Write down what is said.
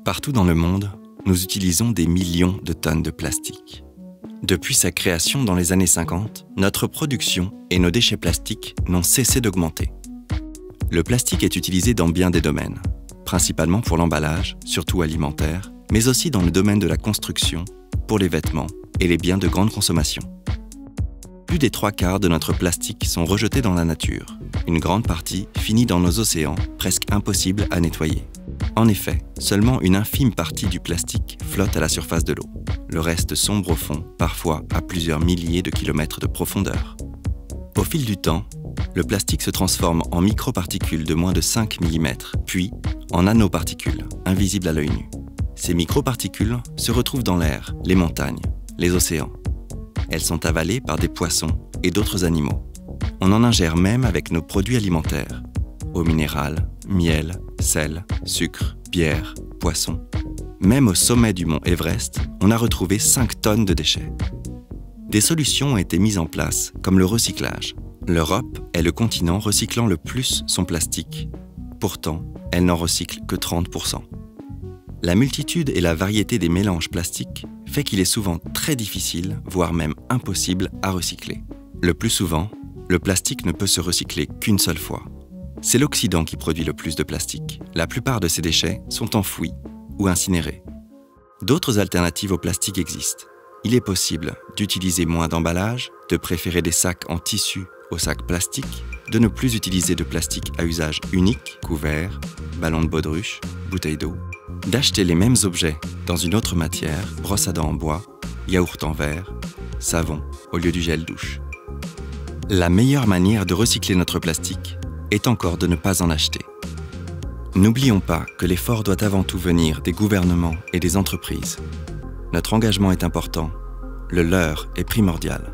Partout dans le monde, nous utilisons des millions de tonnes de plastique. Depuis sa création dans les années 50, notre production et nos déchets plastiques n'ont cessé d'augmenter. Le plastique est utilisé dans bien des domaines, principalement pour l'emballage, surtout alimentaire, mais aussi dans le domaine de la construction, pour les vêtements et les biens de grande consommation. Plus des 3/4 de notre plastique sont rejetés dans la nature. Une grande partie finit dans nos océans, presque impossible à nettoyer. En effet, seulement une infime partie du plastique flotte à la surface de l'eau. Le reste sombre au fond, parfois à plusieurs milliers de kilomètres de profondeur. Au fil du temps, le plastique se transforme en microparticules de moins de 5 mm, puis en nanoparticules, invisibles à l'œil nu. Ces microparticules se retrouvent dans l'air, les montagnes, les océans. Elles sont avalées par des poissons et d'autres animaux. On en ingère même avec nos produits alimentaires. Eau minérale, miel, sel, sucre, bière, poisson. Même au sommet du mont Everest, on a retrouvé 5 tonnes de déchets. Des solutions ont été mises en place, comme le recyclage. L'Europe est le continent recyclant le plus son plastique. Pourtant, elle n'en recycle que 30%. La multitude et la variété des mélanges plastiques fait qu'il est souvent très difficile, voire même impossible à recycler. Le plus souvent, le plastique ne peut se recycler qu'une seule fois. C'est l'Occident qui produit le plus de plastique. La plupart de ces déchets sont enfouis ou incinérés. D'autres alternatives au plastique existent. Il est possible d'utiliser moins d'emballage, de préférer des sacs en tissu aux sacs plastiques, de ne plus utiliser de plastique à usage unique, couverts, ballons de baudruche, bouteilles d'eau, d'acheter les mêmes objets dans une autre matière, brosse à dents en bois, yaourt en verre, savon au lieu du gel douche. La meilleure manière de recycler notre plastique est encore de ne pas en acheter. N'oublions pas que l'effort doit avant tout venir des gouvernements et des entreprises. Notre engagement est important, le leur est primordial.